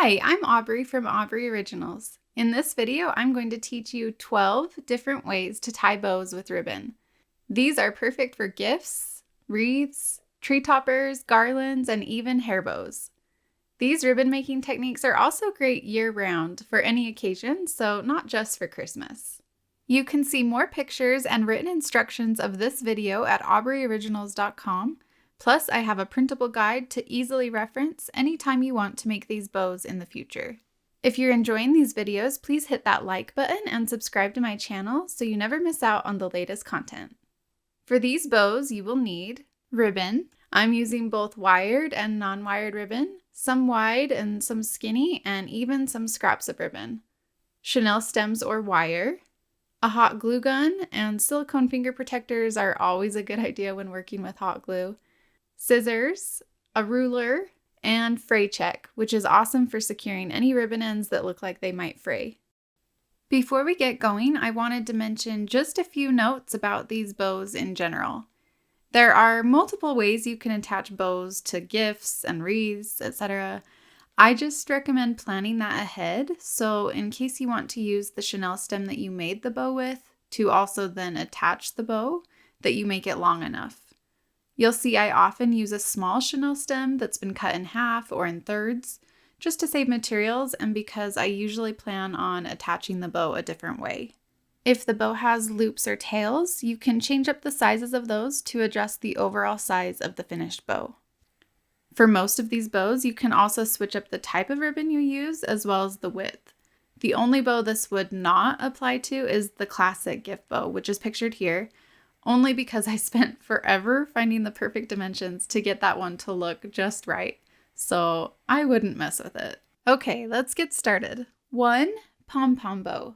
Hi, I'm Aubrey from Aubrey Originals. In this video, I'm going to teach you 12 different ways to tie bows with ribbon. These are perfect for gifts, wreaths, tree toppers, garlands, and even hair bows. These ribbon making techniques are also great year-round for any occasion, so not just for Christmas. You can see more pictures and written instructions of this video at aubreyoriginals.com. Plus, I have a printable guide to easily reference anytime you want to make these bows in the future. If you're enjoying these videos, please hit that like button and subscribe to my channel so you never miss out on the latest content. For these bows, you will need ribbon. I'm using both wired and non-wired ribbon, some wide and some skinny, and even some scraps of ribbon. Chenille stems or wire. A hot glue gun and silicone finger protectors are always a good idea when working with hot glue. Scissors, a ruler, and fray check, which is awesome for securing any ribbon ends that look like they might fray. Before we get going, I wanted to mention just a few notes about these bows in general. There are multiple ways you can attach bows to gifts and wreaths, etc. I just recommend planning that ahead, so in case you want to use the chenille stem that you made the bow with to also then attach the bow, that you make it long enough. You'll see I often use a small chenille stem that's been cut in half or in thirds, just to save materials and because I usually plan on attaching the bow a different way. If the bow has loops or tails, you can change up the sizes of those to adjust the overall size of the finished bow. For most of these bows, you can also switch up the type of ribbon you use as well as the width. The only bow this would not apply to is the classic gift bow, which is pictured here, only because I spent forever finding the perfect dimensions to get that one to look just right, so I wouldn't mess with it. Okay, let's get started. 1. Pom Bow.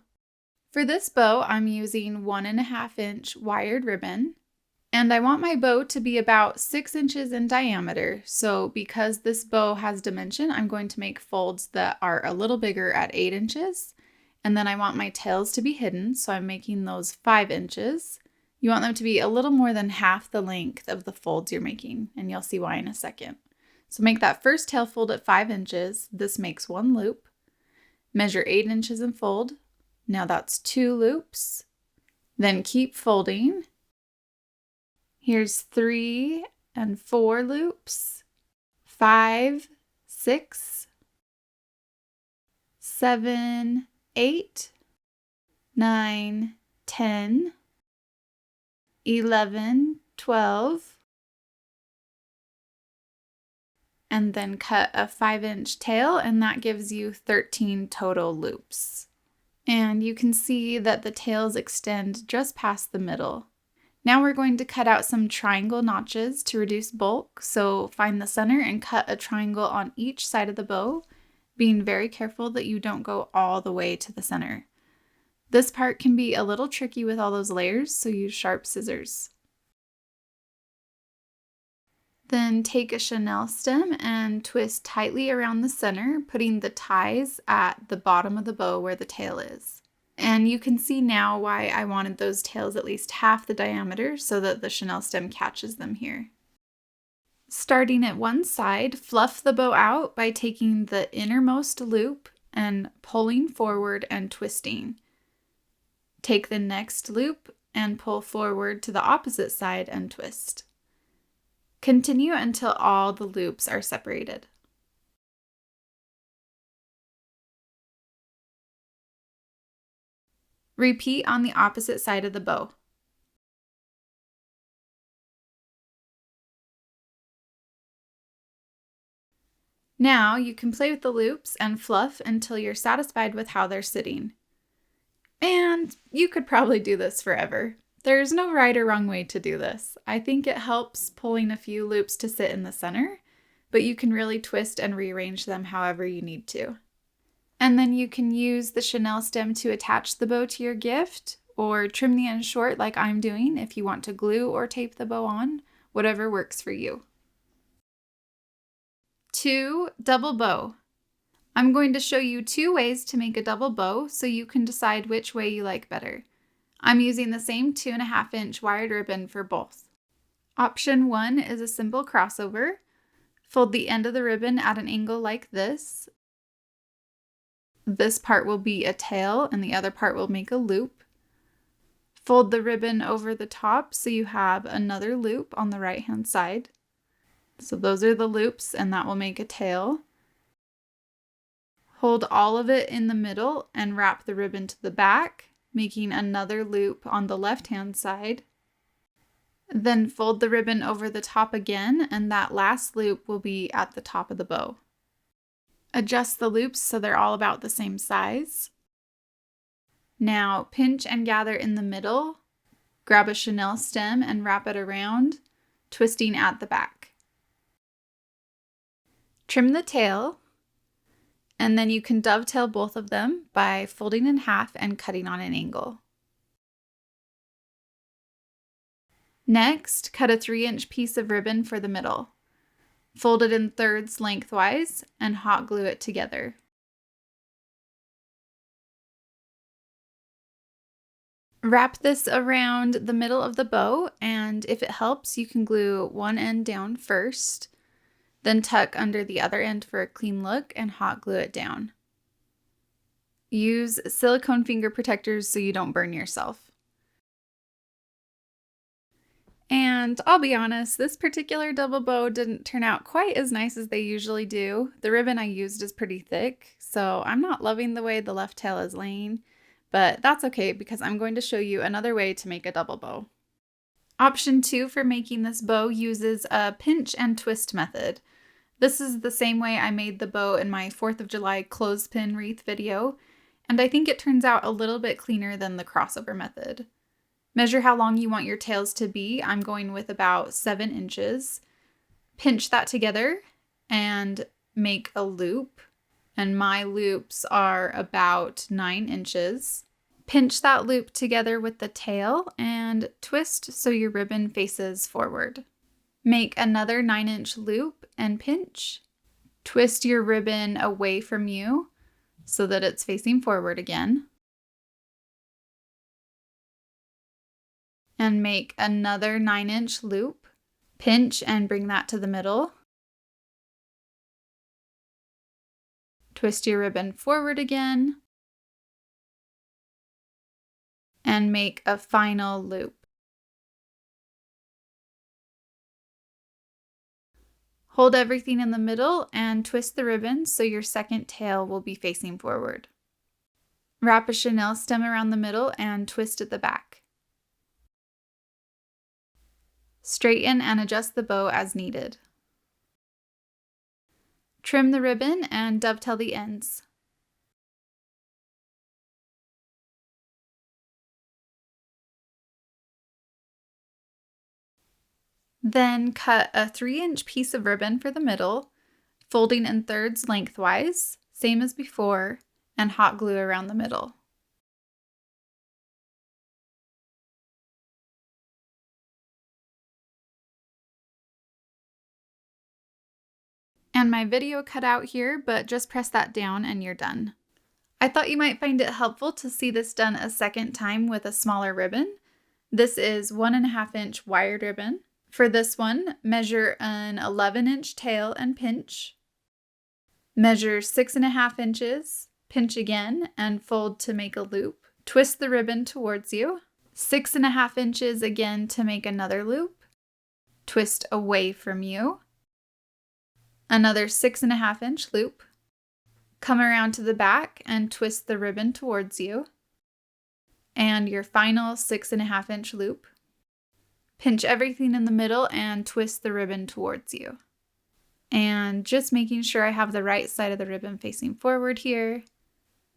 For this bow, I'm using 1.5 inch wired ribbon, and I want my bow to be about 6 inches in diameter, so because this bow has dimension, I'm going to make folds that are a little bigger at 8 inches, and then I want my tails to be hidden, so I'm making those 5 inches. You want them to be a little more than half the length of the folds you're making, and you'll see why in a second. So make that first tail fold at 5 inches. This makes 1 loop. Measure 8 inches and fold. Now that's 2 loops. Then keep folding. Here's 3 and 4 loops. 5, 6, 7, 8, 9, 10, 11, 12, and then cut a 5-inch tail, and that gives you 13 total loops. And you can see that the tails extend just past the middle. Now we're going to cut out some triangle notches to reduce bulk, so find the center and cut a triangle on each side of the bow, being very careful that you don't go all the way to the center. This part can be a little tricky with all those layers, so use sharp scissors. Then take a chenille stem and twist tightly around the center, putting the ties at the bottom of the bow where the tail is. And you can see now why I wanted those tails at least half the diameter so that the chenille stem catches them here. Starting at one side, fluff the bow out by taking the innermost loop and pulling forward and twisting. Take the next loop and pull forward to the opposite side and twist. Continue until all the loops are separated. Repeat on the opposite side of the bow. Now you can play with the loops and fluff until you're satisfied with how they're sitting. And you could probably do this forever. There's no right or wrong way to do this. I think it helps pulling a few loops to sit in the center, but you can really twist and rearrange them however you need to. And then you can use the chenille stem to attach the bow to your gift, or trim the end short like I'm doing if you want to glue or tape the bow on, whatever works for you. 2. Double bow. I'm going to show you 2 ways to make a double bow so you can decide which way you like better. I'm using the same 2.5 inch wired ribbon for both. Option 1 is a simple crossover. Fold the end of the ribbon at an angle like this. This part will be a tail and the other part will make a loop. Fold the ribbon over the top so you have another loop on the right-hand side. So those are the loops and that will make a tail. Hold all of it in the middle and wrap the ribbon to the back, making another loop on the left-hand side. Then fold the ribbon over the top again, and that last loop will be at the top of the bow. Adjust the loops so they're all about the same size. Now pinch and gather in the middle. Grab a chenille stem and wrap it around, twisting at the back. Trim the tail, and then you can dovetail both of them by folding in half and cutting on an angle. Next, cut a 3-inch piece of ribbon for the middle. Fold it in thirds lengthwise and hot glue it together. Wrap this around the middle of the bow, and if it helps, you can glue one end down first, then tuck under the other end for a clean look and hot glue it down. Use silicone finger protectors so you don't burn yourself. And I'll be honest, this particular double bow didn't turn out quite as nice as they usually do. The ribbon I used is pretty thick, so I'm not loving the way the left tail is laying, but that's okay because I'm going to show you another way to make a double bow. Option 2 for making this bow uses a pinch and twist method. This is the same way I made the bow in my 4th of July clothespin wreath video, and I think it turns out a little bit cleaner than the crossover method. Measure how long you want your tails to be. I'm going with about 7 inches. Pinch that together and make a loop. And my loops are about 9 inches. Pinch that loop together with the tail and twist so your ribbon faces forward. Make another 9-inch loop and pinch. Twist your ribbon away from you so that it's facing forward again. And make another 9-inch loop. Pinch and bring that to the middle. Twist your ribbon forward again. And make a final loop. Hold everything in the middle and twist the ribbon so your second tail will be facing forward. Wrap a chenille stem around the middle and twist at the back. Straighten and adjust the bow as needed. Trim the ribbon and dovetail the ends. Then cut a 3-inch piece of ribbon for the middle, folding in thirds lengthwise, same as before, and hot glue around the middle. And my video cut out here, but just press that down and you're done. I thought you might find it helpful to see this done a second time with a smaller ribbon. This is 1.5-inch wired ribbon. For this one, measure an 11-inch tail and pinch. Measure 6.5 inches, pinch again, and fold to make a loop. Twist the ribbon towards you. 6.5 inches again to make another loop. Twist away from you. Another 6.5-inch loop. Come around to the back and twist the ribbon towards you. And your final 6.5-inch loop. Pinch everything in the middle and twist the ribbon towards you. And just making sure I have the right side of the ribbon facing forward here.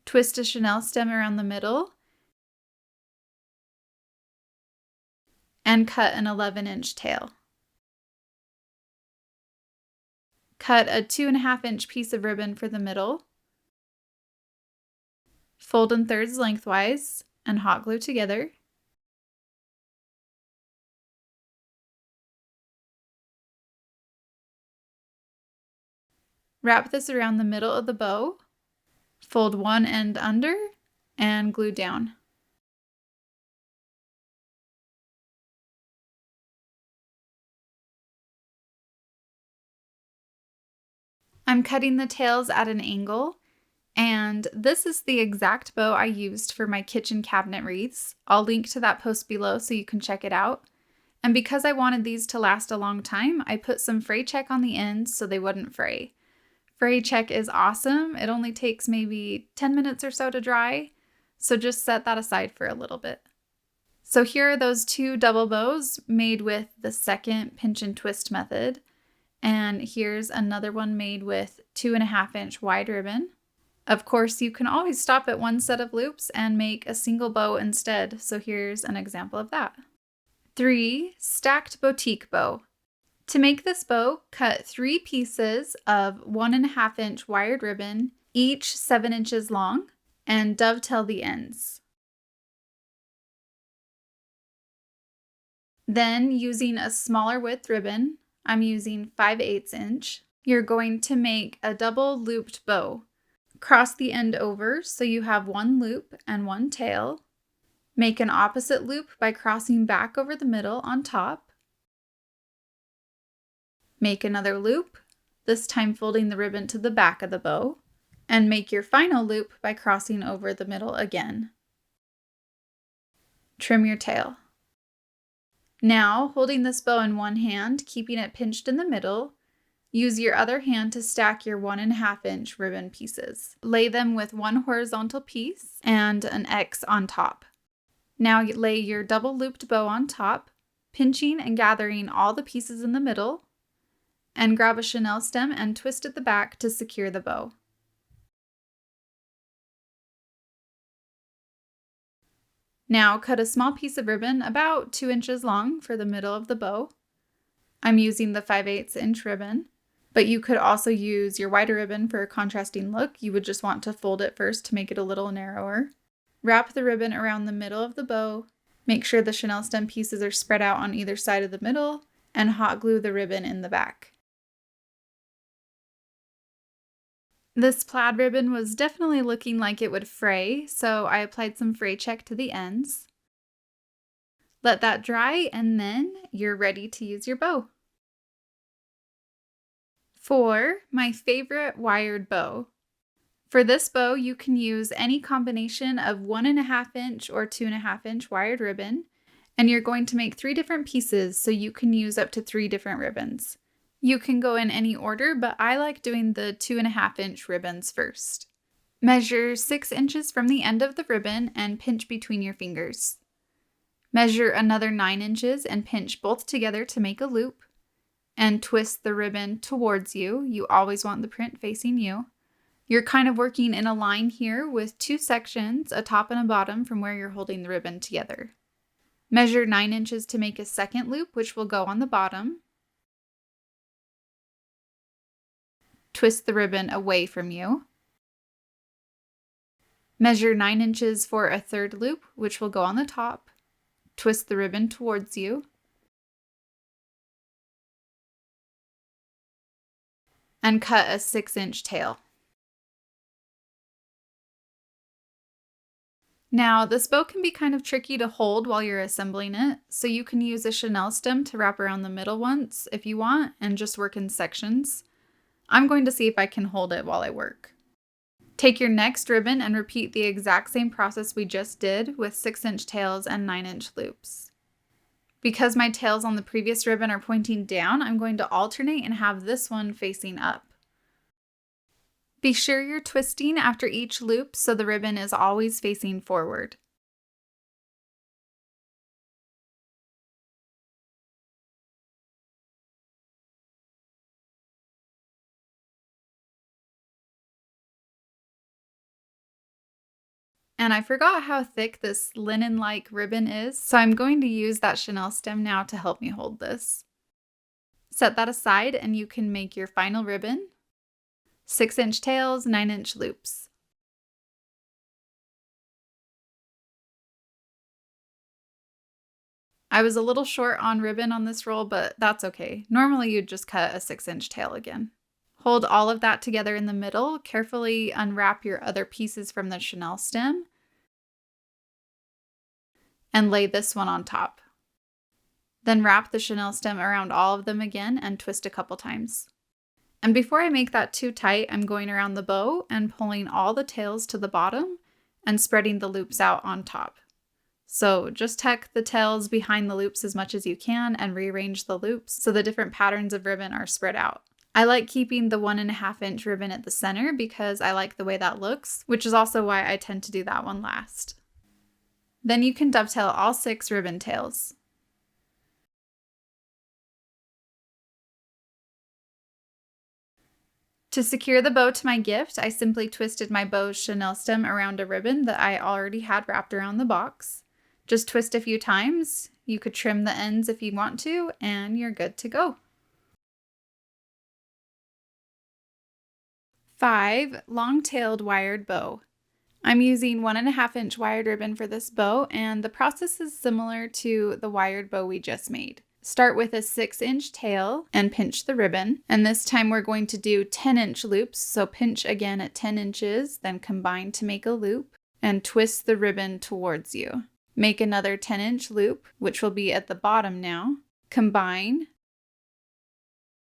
Twist a chenille stem around the middle. And cut an 11-inch tail. Cut a 2.5-inch piece of ribbon for the middle. Fold in thirds lengthwise and hot glue together. Wrap this around the middle of the bow. Fold one end under and glue down. I'm cutting the tails at an angle, And this is the exact bow I used for my kitchen cabinet wreaths. I'll link to that post below so you can check it out. And because I wanted these to last a long time, I put some fray check on the ends so they wouldn't fray. Fray check is awesome. It only takes maybe 10 minutes or so to dry, so just set that aside for a little bit. So here are those 2 double bows made with the second pinch and twist method. And here's another one made with 2.5-inch wide ribbon. Of course, you can always stop at 1 set of loops and make a single bow instead, so here's an example of that. 3. Stacked boutique bow. To make this bow, cut 3 pieces of 1.5-inch wired ribbon, each 7 inches long, and dovetail the ends. Then, using a smaller width ribbon, I'm using 5/8 inch, you're going to make a double looped bow. Cross the end over so you have 1 loop and 1 tail. Make an opposite loop by crossing back over the middle on top. Make another loop, this time folding the ribbon to the back of the bow, and make your final loop by crossing over the middle again. Trim your tail. Now, holding this bow in one hand, keeping it pinched in the middle, use your other hand to stack your 1.5-inch ribbon pieces. Lay them with 1 horizontal piece and an X on top. Now lay your double looped bow on top, pinching and gathering all the pieces in the middle, and grab a chenille stem and twist at the back to secure the bow. Now cut a small piece of ribbon about 2 inches long for the middle of the bow. I'm using the 5/8 inch ribbon, but you could also use your wider ribbon for a contrasting look. You would just want to fold it first to make it a little narrower. Wrap the ribbon around the middle of the bow, make sure the chenille stem pieces are spread out on either side of the middle, and hot glue the ribbon in the back. This plaid ribbon was definitely looking like it would fray, so I applied some fray check to the ends. Let that dry, and then you're ready to use your bow. 4. My favorite wired bow. For this bow, you can use any combination of 1.5-inch or 2.5-inch wired ribbon, and you're going to make 3 different pieces, so you can use up to 3 different ribbons. You can go in any order, but I like doing the 2.5-inch ribbons first. Measure 6 inches from the end of the ribbon and pinch between your fingers. Measure another 9 inches and pinch both together to make a loop, and twist the ribbon towards you. You always want the print facing you. You're kind of working in a line here with 2 sections, a top and a bottom from where you're holding the ribbon together. Measure 9 inches to make a second loop, which will go on the bottom. Twist the ribbon away from you. Measure 9 inches for a third loop, which will go on the top. Twist the ribbon towards you. And cut a 6-inch tail. Now, this bow can be kind of tricky to hold while you're assembling it, so you can use a chenille stem to wrap around the middle once if you want, and just work in sections. I'm going to see if I can hold it while I work. Take your next ribbon and repeat the exact same process we just did with 6-inch tails and 9-inch loops. Because my tails on the previous ribbon are pointing down, I'm going to alternate and have this one facing up. Be sure you're twisting after each loop so the ribbon is always facing forward. And I forgot how thick this linen-like ribbon is, so I'm going to use that chenille stem now to help me hold this. Set that aside and you can make your final ribbon. 6-inch tails, 9-inch loops. I was a little short on ribbon on this roll, but that's okay. Normally you'd just cut a 6-inch tail again. Hold all of that together in the middle. Carefully unwrap your other pieces from the chenille stem and lay this one on top. Then wrap the chenille stem around all of them again and twist a couple times. And before I make that too tight, I'm going around the bow and pulling all the tails to the bottom and spreading the loops out on top. So just tuck the tails behind the loops as much as you can and rearrange the loops so the different patterns of ribbon are spread out. I like keeping the 1.5 inch ribbon at the center because I like the way that looks, which is also why I tend to do that one last. Then you can dovetail all 6 ribbon tails. To secure the bow to my gift, I simply twisted my bow's chenille stem around a ribbon that I already had wrapped around the box. Just twist a few times. You could trim the ends if you want to, and you're good to go. 5. Long-tailed wired bow. I'm using 1.5 inch wired ribbon for this bow, and the process is similar to the wired bow we just made. Start with a 6-inch tail and pinch the ribbon, and this time we're going to do 10-inch loops, so pinch again at 10 inches, then combine to make a loop, and twist the ribbon towards you. Make another 10-inch loop, which will be at the bottom now, combine,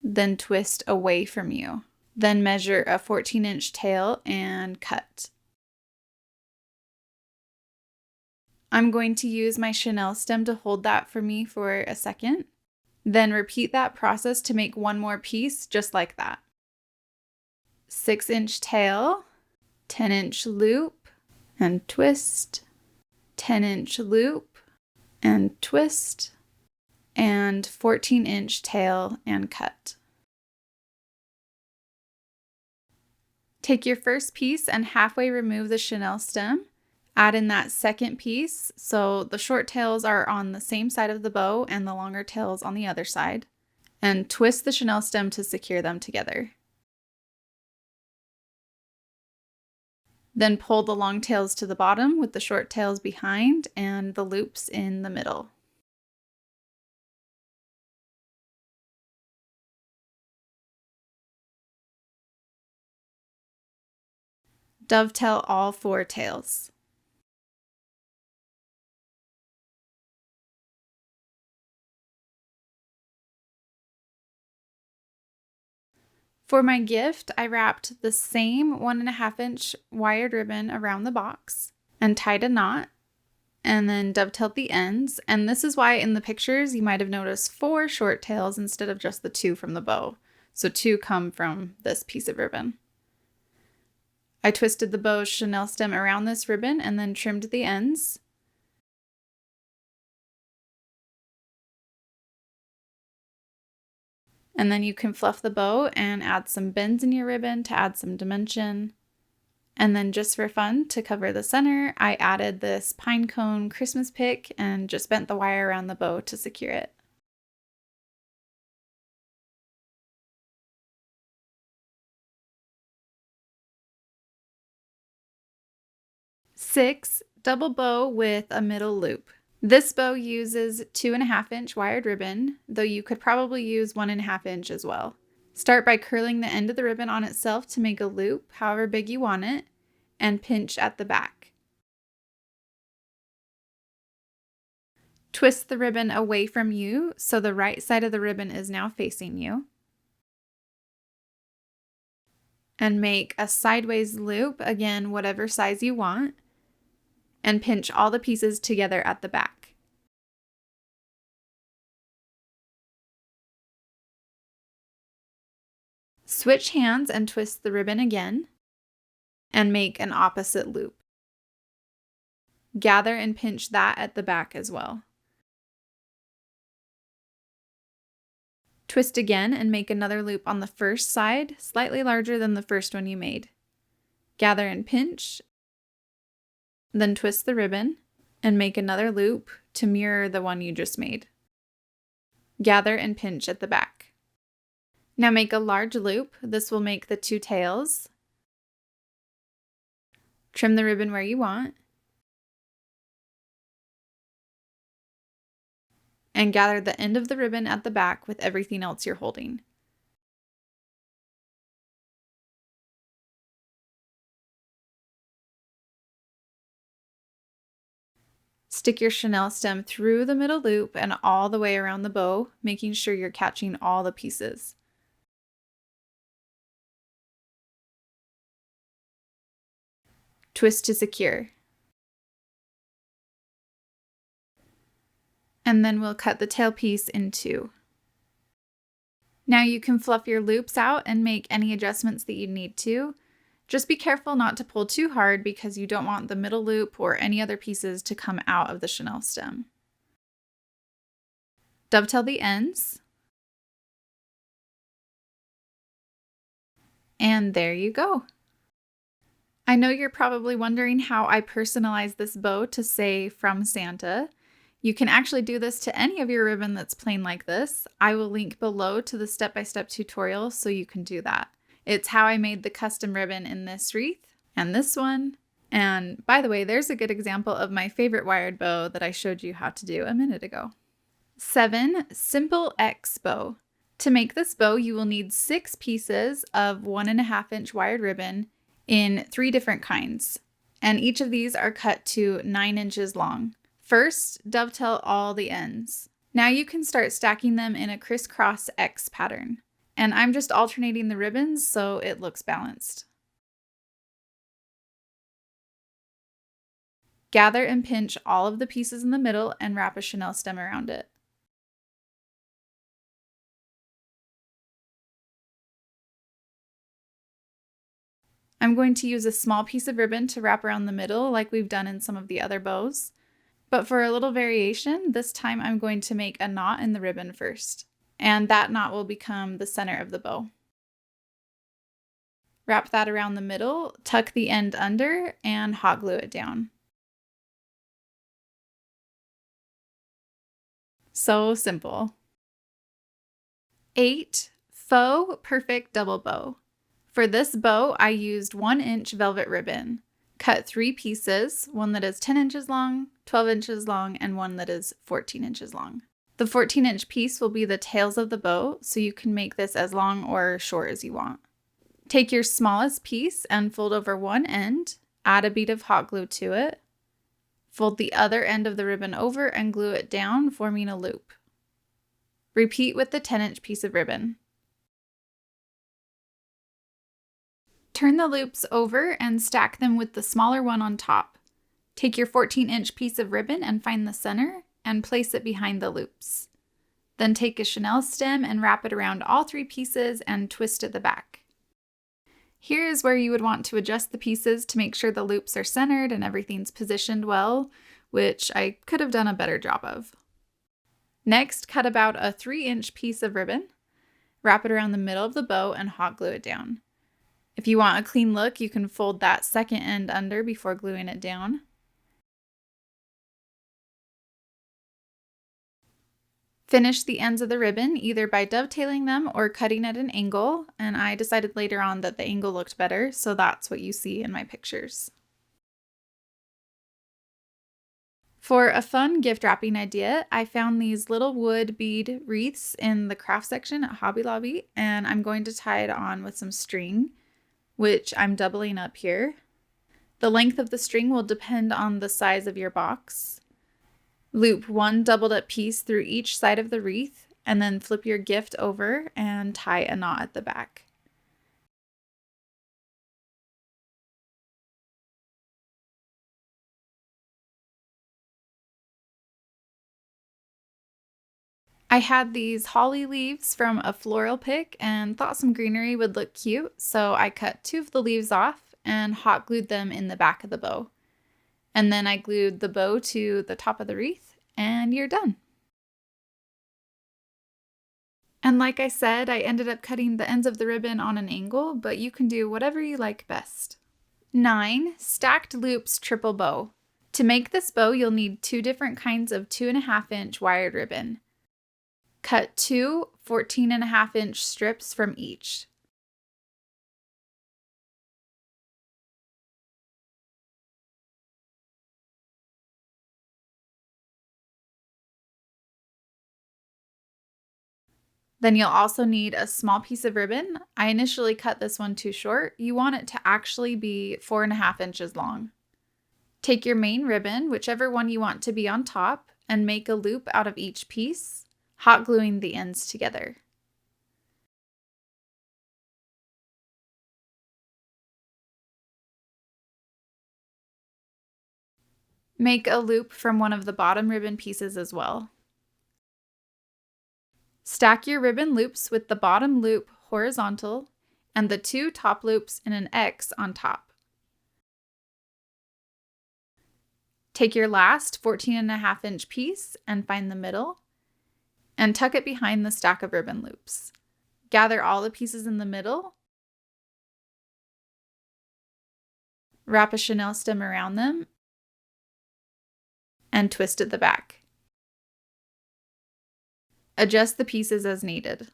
then twist away from you. Then measure a 14-inch tail and cut. I'm going to use my chenille stem to hold that for me for a second. Then repeat that process to make one more piece just like that. 6-inch tail, 10-inch loop, and twist, 10-inch loop, and twist, and 14-inch tail and cut. Take your first piece and halfway remove the chenille stem. Add in that second piece, so the short tails are on the same side of the bow and the longer tails on the other side, and twist the chenille stem to secure them together. Then pull the long tails to the bottom with the short tails behind and the loops in the middle. Dovetail all 4 tails. For my gift, I wrapped the same 1.5 inch wired ribbon around the box and tied a knot and then dovetailed the ends. And this is why in the pictures you might have noticed 4 short tails instead of just the 2 from the bow. So 2 come from this piece of ribbon. I twisted the bow's chenille stem around this ribbon and then trimmed the ends. And then you can fluff the bow and add some bends in your ribbon to add some dimension. And then just for fun, to cover the center, I added this pine cone Christmas pick and just bent the wire around the bow to secure it. 6. Double bow with a middle loop. This bow uses 2.5 inch wired ribbon, though you could probably use 1.5 inch as well. Start by curling the end of the ribbon on itself to make a loop, however big you want it, and pinch at the back. Twist the ribbon away from you, so the right side of the ribbon is now facing you. And make a sideways loop, again, whatever size you want, and pinch all the pieces together at the back. Switch hands and twist the ribbon again, and make an opposite loop. Gather and pinch that at the back as well. Twist again and make another loop on the first side, slightly larger than the first one you made. Gather and pinch, then twist the ribbon and make another loop to mirror the one you just made. Gather and pinch at the back. Now make a large loop. This will make the 2 tails. Trim the ribbon where you want. And gather the end of the ribbon at the back with everything else you're holding. Stick your chenille stem through the middle loop and all the way around the bow, making sure you're catching all the pieces. Twist to secure. And then we'll cut the tail piece in two. Now you can fluff your loops out and make any adjustments that you need to. Just be careful not to pull too hard because you don't want the middle loop or any other pieces to come out of the chenille stem. Dovetail the ends. And there you go. I know you're probably wondering how I personalize this bow to say "From Santa." You can actually do this to any of your ribbon that's plain like this. I will link below to the step-by-step tutorial so you can do that. It's how I made the custom ribbon in this wreath and this one. And by the way, there's a good example of my favorite wired bow that I showed you how to do a minute ago. 7. Simple X bow. To make this bow, you will need 6 pieces of 1.5 inch wired ribbon in 3 different kinds. And each of these are cut to 9 inches long. First, dovetail all the ends. Now you can start stacking them in a crisscross X pattern. And I'm just alternating the ribbons so it looks balanced. Gather and pinch all of the pieces in the middle and wrap a chenille stem around it. I'm going to use a small piece of ribbon to wrap around the middle like we've done in some of the other bows. But for a little variation, this time I'm going to make a knot in the ribbon first. And that knot will become the center of the bow. Wrap that around the middle, tuck the end under, and hot glue it down. So simple. 8. Faux Perfect Double Bow. For this bow, I used 1 inch velvet ribbon. Cut 3 pieces, one that is 10 inches long, 12 inches long, and one that is 14 inches long. The 14-inch piece will be the tails of the bow, so you can make this as long or short as you want. Take your smallest piece and fold over one end, add a bead of hot glue to it, fold the other end of the ribbon over and glue it down, forming a loop. Repeat with the 10-inch piece of ribbon. Turn the loops over and stack them with the smaller one on top. Take your 14-inch piece of ribbon and find the center and place it behind the loops. Then take a chenille stem and wrap it around all 3 pieces and twist at the back. Here is where you would want to adjust the pieces to make sure the loops are centered and everything's positioned well, which I could have done a better job of. Next, cut about a 3-inch piece of ribbon, wrap it around the middle of the bow and hot glue it down. If you want a clean look, you can fold that second end under before gluing it down. Finish the ends of the ribbon either by dovetailing them or cutting at an angle, and I decided later on that the angle looked better, so that's what you see in my pictures. For a fun gift wrapping idea, I found these little wood bead wreaths in the craft section at Hobby Lobby, and I'm going to tie it on with some string, which I'm doubling up here. The length of the string will depend on the size of your box. Loop 1 doubled up piece through each side of the wreath, and then flip your gift over and tie a knot at the back. I had these holly leaves from a floral pick and thought some greenery would look cute, so I cut 2 of the leaves off and hot glued them in the back of the bow. And then I glued the bow to the top of the wreath, and you're done. And like I said, I ended up cutting the ends of the ribbon on an angle, but you can do whatever you like best. 9. Stacked Loops Triple Bow. To make this bow, you'll need 2 different kinds of 2.5-inch wired ribbon. Cut 2 14.5-inch strips from each. Then you'll also need a small piece of ribbon. I initially cut this one too short. You want it to actually be 4.5 inches long. Take your main ribbon, whichever one you want to be on top, and make a loop out of each piece, hot gluing the ends together. Make a loop from one of the bottom ribbon pieces as well. Stack your ribbon loops with the bottom loop horizontal and the 2 top loops in an X on top. Take your last 14.5-inch piece and find the middle and tuck it behind the stack of ribbon loops. Gather all the pieces in the middle, wrap a chenille stem around them, and twist at the back. Adjust the pieces as needed.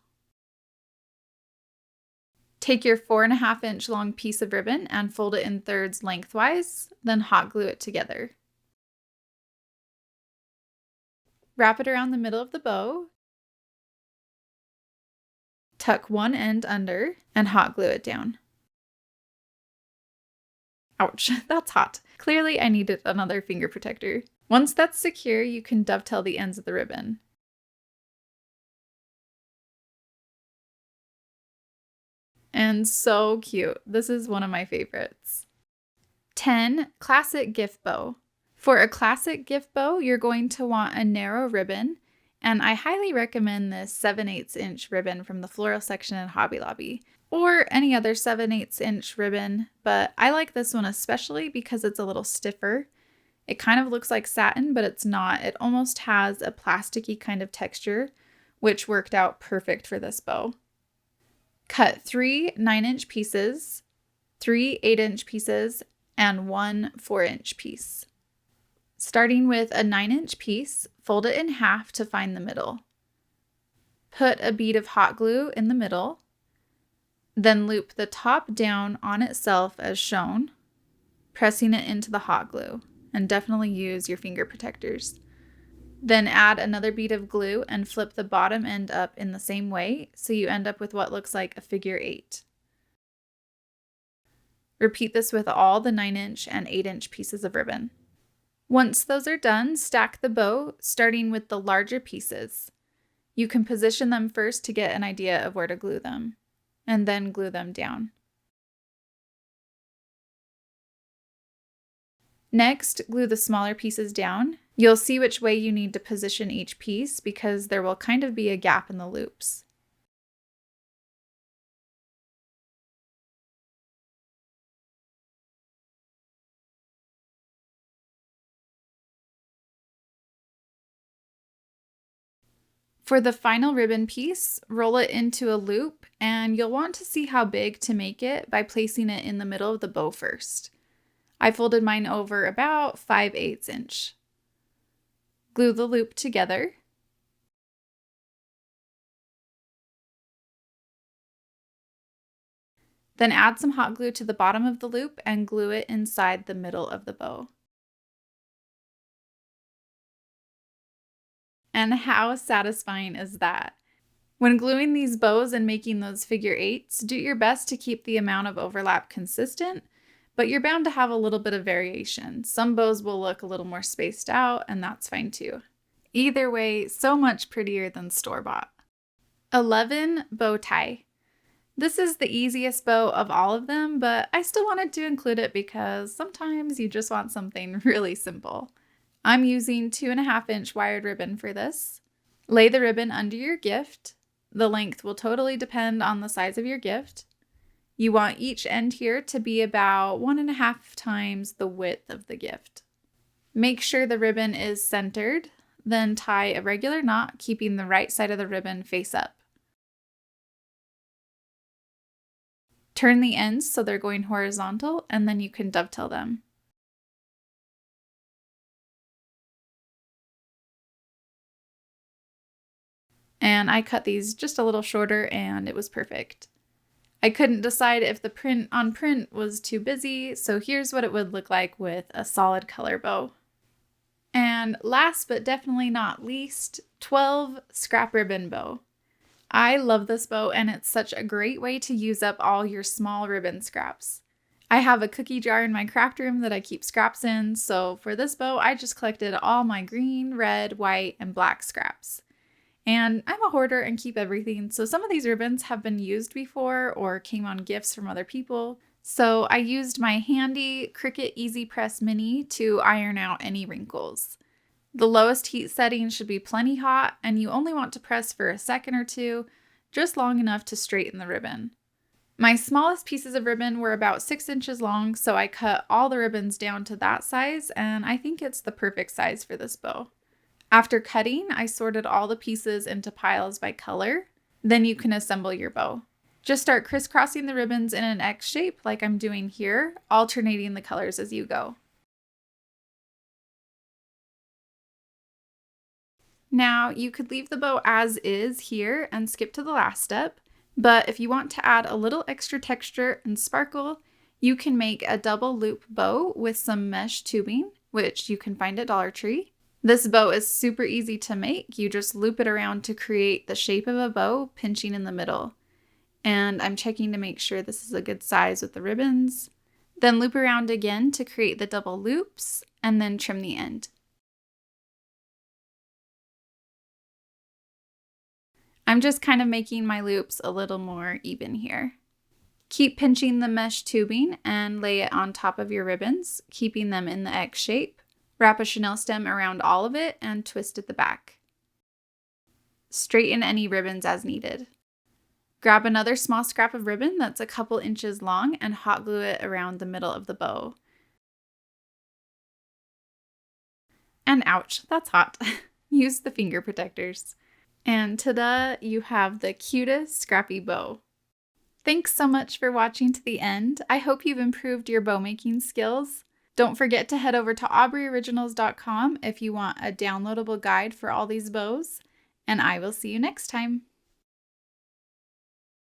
Take your 4.5-inch long piece of ribbon and fold it in thirds lengthwise, then hot glue it together. Wrap it around the middle of the bow, tuck one end under, and hot glue it down. Ouch, that's hot. Clearly I needed another finger protector. Once that's secure, you can dovetail the ends of the ribbon. And so cute. This is one of my favorites. 10. Classic gift bow. For a classic gift bow, you're going to want a narrow ribbon, and I highly recommend this 7/8-inch ribbon from the floral section in Hobby Lobby, or any other 7/8-inch ribbon, but I like this one especially because it's a little stiffer. It kind of looks like satin, but it's not. It almost has a plasticky kind of texture, which worked out perfect for this bow. Cut 3 9-inch pieces, 3 8-inch pieces, and 1 4-inch piece. Starting with a 9-inch piece, fold it in half to find the middle. Put a bead of hot glue in the middle, then loop the top down on itself as shown, pressing it into the hot glue, and definitely use your finger protectors. Then add another bead of glue and flip the bottom end up in the same way so you end up with what looks like a figure 8. Repeat this with all the 9-inch and 8-inch pieces of ribbon. Once those are done, stack the bow, starting with the larger pieces. You can position them first to get an idea of where to glue them, and then glue them down. Next, glue the smaller pieces down. You'll see which way you need to position each piece because there will kind of be a gap in the loops. For the final ribbon piece, roll it into a loop, and you'll want to see how big to make it by placing it in the middle of the bow first. I folded mine over about 5/8 inch. Glue the loop together. Then add some hot glue to the bottom of the loop and glue it inside the middle of the bow. And how satisfying is that? When gluing these bows and making those figure 8s, do your best to keep the amount of overlap consistent, but you're bound to have a little bit of variation. Some bows will look a little more spaced out, and that's fine too. Either way, so much prettier than store-bought. 11. Bow tie. This is the easiest bow of all of them, but I still wanted to include it because sometimes you just want something really simple. I'm using 2.5-inch wired ribbon for this. Lay the ribbon under your gift. The length will totally depend on the size of your gift. You want each end here to be about 1.5 times the width of the gift. Make sure the ribbon is centered, then tie a regular knot, keeping the right side of the ribbon face up. Turn the ends so they're going horizontal, and then you can dovetail them. And I cut these just a little shorter and it was perfect. I couldn't decide if the print on print was too busy, so here's what it would look like with a solid color bow. And last but definitely not least, 12 scrap ribbon bow. I love this bow and it's such a great way to use up all your small ribbon scraps. I have a cookie jar in my craft room that I keep scraps in, so for this bow I just collected all my green, red, white, and black scraps. And I'm a hoarder and keep everything, so some of these ribbons have been used before or came on gifts from other people. So I used my handy Cricut Easy Press Mini to iron out any wrinkles. The lowest heat setting should be plenty hot, and you only want to press for a second or two, just long enough to straighten the ribbon. My smallest pieces of ribbon were about 6 inches long, so I cut all the ribbons down to that size, and I think it's the perfect size for this bow. After cutting, I sorted all the pieces into piles by color. Then you can assemble your bow. Just start crisscrossing the ribbons in an X shape like I'm doing here, alternating the colors as you go. Now, you could leave the bow as is here and skip to the last step, but if you want to add a little extra texture and sparkle, you can make a double loop bow with some mesh tubing, which you can find at Dollar Tree. This bow is super easy to make. You just loop it around to create the shape of a bow, pinching in the middle. And I'm checking to make sure this is a good size with the ribbons. Then loop around again to create the double loops, and then trim the end. I'm just kind of making my loops a little more even here. Keep pinching the mesh tubing and lay it on top of your ribbons, keeping them in the X shape. Wrap a chenille stem around all of it and twist at the back. Straighten any ribbons as needed. Grab another small scrap of ribbon that's a couple inches long and hot glue it around the middle of the bow. And ouch, that's hot. Use the finger protectors. And ta-da, you have the cutest scrappy bow. Thanks so much for watching to the end. I hope you've improved your bow making skills. Don't forget to head over to aubreyoriginals.com if you want a downloadable guide for all these bows, and I will see you next time.